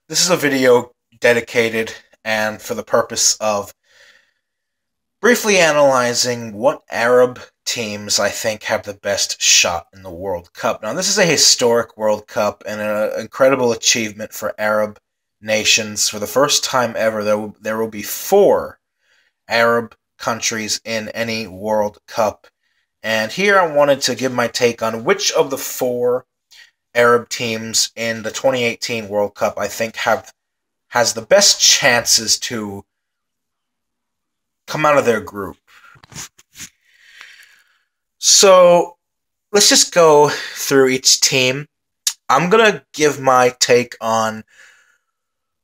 This is a video dedicated and for the purpose of briefly analyzing what Arab teams I think have the best shot in the World Cup. Now, this is a historic World Cup and an incredible achievement for Arab nations. For the first time ever, there will be four Arab countries in any World Cup. And here I wanted to give my take on which of the four Arab teams in the 2018 World Cup I think has the best chances to come out of their group. So let's just go through each team. I'm going to give my take on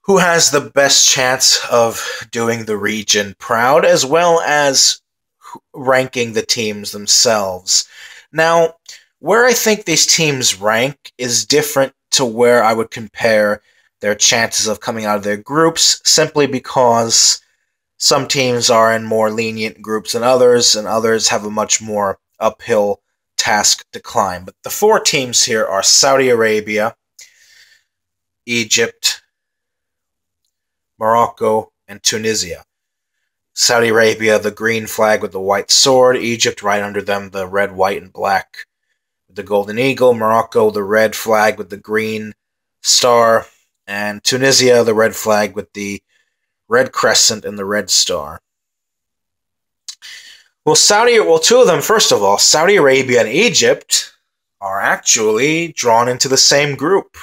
who has the best chance of doing the region proud, as well as ranking the teams themselves. Now, where I think these teams rank is different to where I would compare their chances of coming out of their groups, simply because some teams are in more lenient groups than others, and others have a much more uphill task to climb. But the four teams here are Saudi Arabia, Egypt, Morocco, and Tunisia. Saudi Arabia, the green flag with the white sword. Egypt, right under them, the red, white, and black with the golden eagle. Morocco, the red flag with the green star. And Tunisia, the red flag with the red crescent and the red star. Well, two of them, first of all, Saudi Arabia and Egypt are actually drawn into the same group.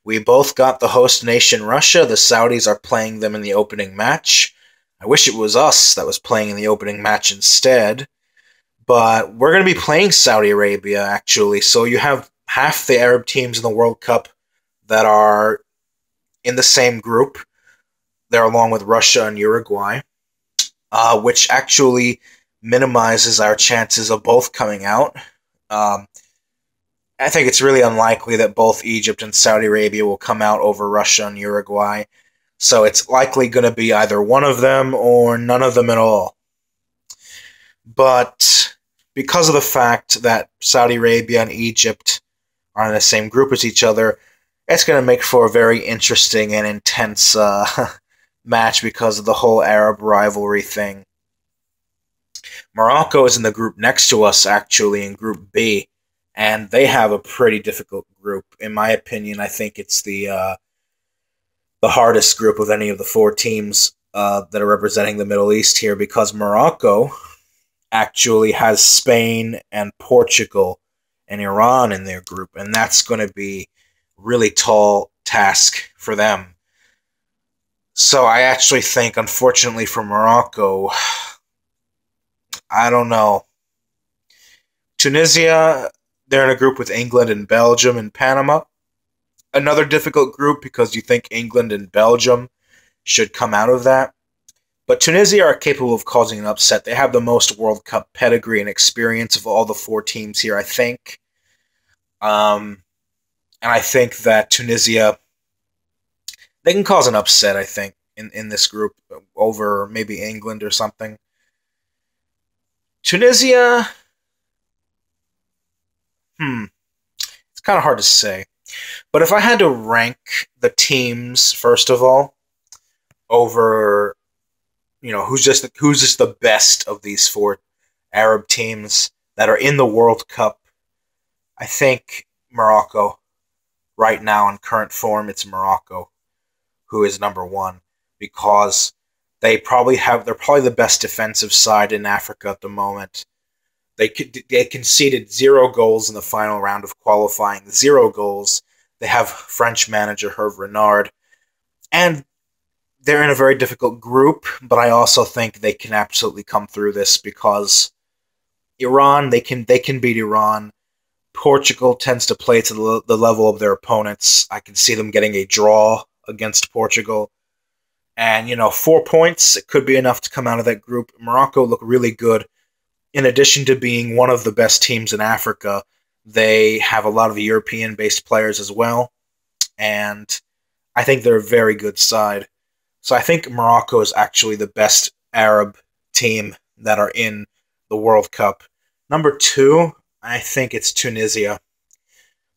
We both got the host nation, Russia. The Saudis are playing them in the opening match. I wish it was us that was playing in the opening match instead. But we're going to be playing Saudi Arabia, actually. So you have half the Arab teams in the World Cup that are in the same group. They're along with Russia and Uruguay, which actually minimizes our chances of both coming out. I think it's really unlikely that both Egypt and Saudi Arabia will come out over Russia and Uruguay. So it's likely going to be either one of them or none of them at all. But because of the fact that Saudi Arabia and Egypt are in the same group as each other, it's going to make for a very interesting and intense match because of the whole Arab rivalry thing. Morocco is in the group next to us, actually, in Group B, and they have a pretty difficult group. In my opinion, I think it's the hardest group of any of the four teams that are representing the Middle East here, because Morocco actually has Spain and Portugal and Iran in their group, and that's going to be a really tall task for them. So I actually think, unfortunately for Morocco, I don't know. Tunisia, they're in a group with England and Belgium and Panama. Another difficult group because you think England and Belgium should come out of that. But Tunisia are capable of causing an upset. They have the most World Cup pedigree and experience of all the four teams here, I think. And I think that Tunisia, they can cause an upset, I think, in this group over maybe England or something. Tunisia, it's kind of hard to say. But if I had to rank the teams, first of all, over, who's just the best of these four Arab teams that are in the World Cup, I think Morocco. Right now, in current form, it's Morocco who is number one, because they're probably the best defensive side in Africa at the moment. They conceded 0 goals in the final round of qualifying. 0 goals. They have French manager Hervé Renard. And they're in a very difficult group, but I also think they can absolutely come through this, because Iran, they can beat Iran. Portugal tends to play to the level of their opponents. I can see them getting a draw against Portugal. And, 4 points, it could be enough to come out of that group. Morocco look really good. In addition to being one of the best teams in Africa, they have a lot of European-based players as well, and I think they're a very good side. So I think Morocco is actually the best Arab team that are in the World Cup. Number 2, I think it's Tunisia.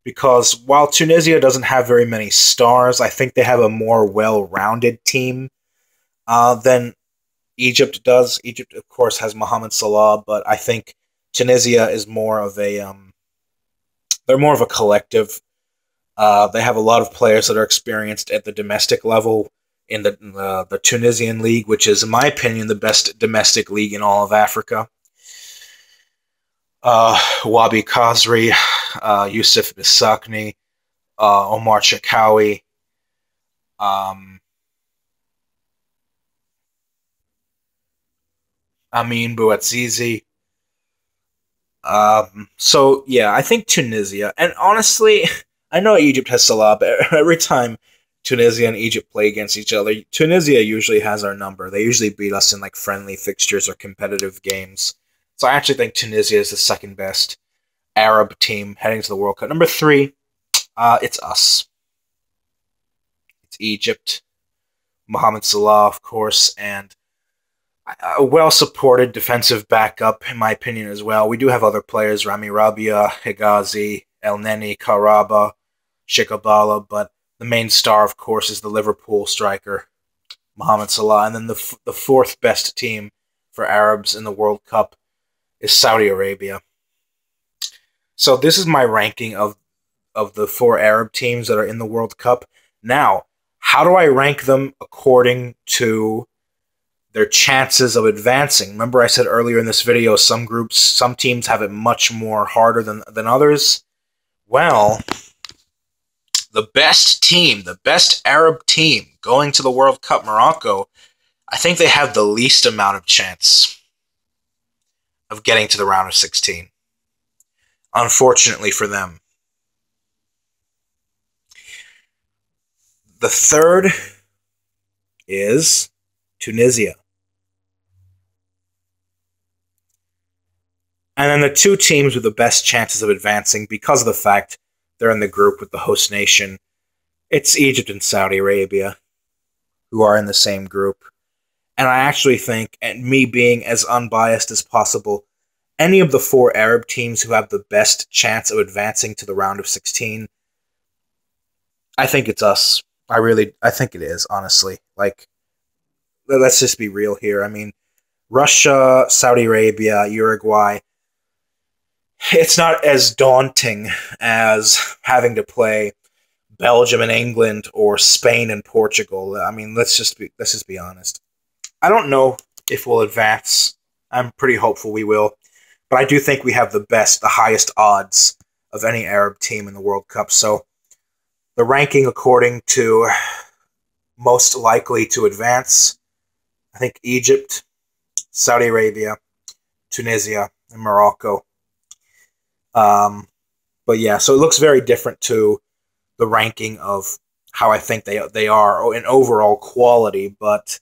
because while Tunisia doesn't have very many stars, I think they have a more well-rounded team than Egypt does. Egypt, of course, has Mohamed Salah, but I think Tunisia is more of a they're more of a collective. They have a lot of players that are experienced at the domestic level in the Tunisian league, which is, in my opinion, the best domestic league in all of Africa. Wabi Khazri, Yusuf Bisakni, Omar Chakawi, Amin Bouazizi. So yeah, I think Tunisia, and honestly, I know Egypt has Salah, but every time Tunisia and Egypt play against each other, Tunisia usually has our number. They usually beat us in like friendly fixtures or competitive games. So I actually think Tunisia is the second best Arab team heading to the World Cup. Number 3, it's us. It's Egypt, Mohamed Salah, of course, and a well-supported defensive backup, in my opinion, as well. We do have other players, Rami Rabia, Higazi, El Neni, Karaba, Shikabala, but the main star, of course, is the Liverpool striker, Mohamed Salah. And then the fourth best team for Arabs in the World Cup is Saudi Arabia. So this is my ranking of the 4 Arab teams that are in the World Cup. Now, how do I rank them according to their chances of advancing? Remember I said earlier in this video, some teams have it much more harder than others. Well, the best team, the best Arab team going to the World Cup, Morocco, I think they have the least amount of chance of getting to the round of 16. Unfortunately for them. The third is Tunisia. And then the 2 teams with the best chances of advancing, because of the fact they're in the group with the host nation, it's Egypt and Saudi Arabia, who are in the same group. And I actually think, and me being as unbiased as possible, any of the 4 Arab teams who have the best chance of advancing to the round of 16, I think it's us. I think it is, honestly. Like, let's just be real here. I mean, Russia, Saudi Arabia, Uruguay, it's not as daunting as having to play Belgium and England or Spain and Portugal. I mean, let's just be honest. I don't know if we'll advance. I'm pretty hopeful we will, but I do think we have the highest odds of any Arab team in the World Cup. So the ranking according to most likely to advance, I think Egypt, Saudi Arabia, Tunisia, and Morocco. But yeah, so it looks very different to the ranking of how I think they are in overall quality, but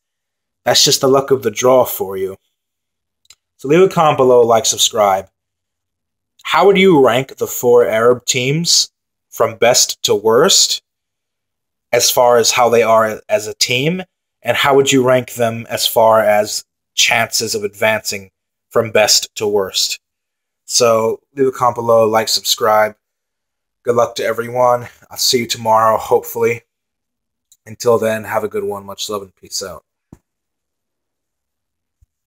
that's just the luck of the draw for you. So leave a comment below, like, subscribe. How would you rank the 4 Arab teams from best to worst as far as how they are as a team? And how would you rank them as far as chances of advancing from best to worst? So leave a comment below, like, subscribe. Good luck to everyone. I'll see you tomorrow, hopefully. Until then, have a good one. Much love and peace out.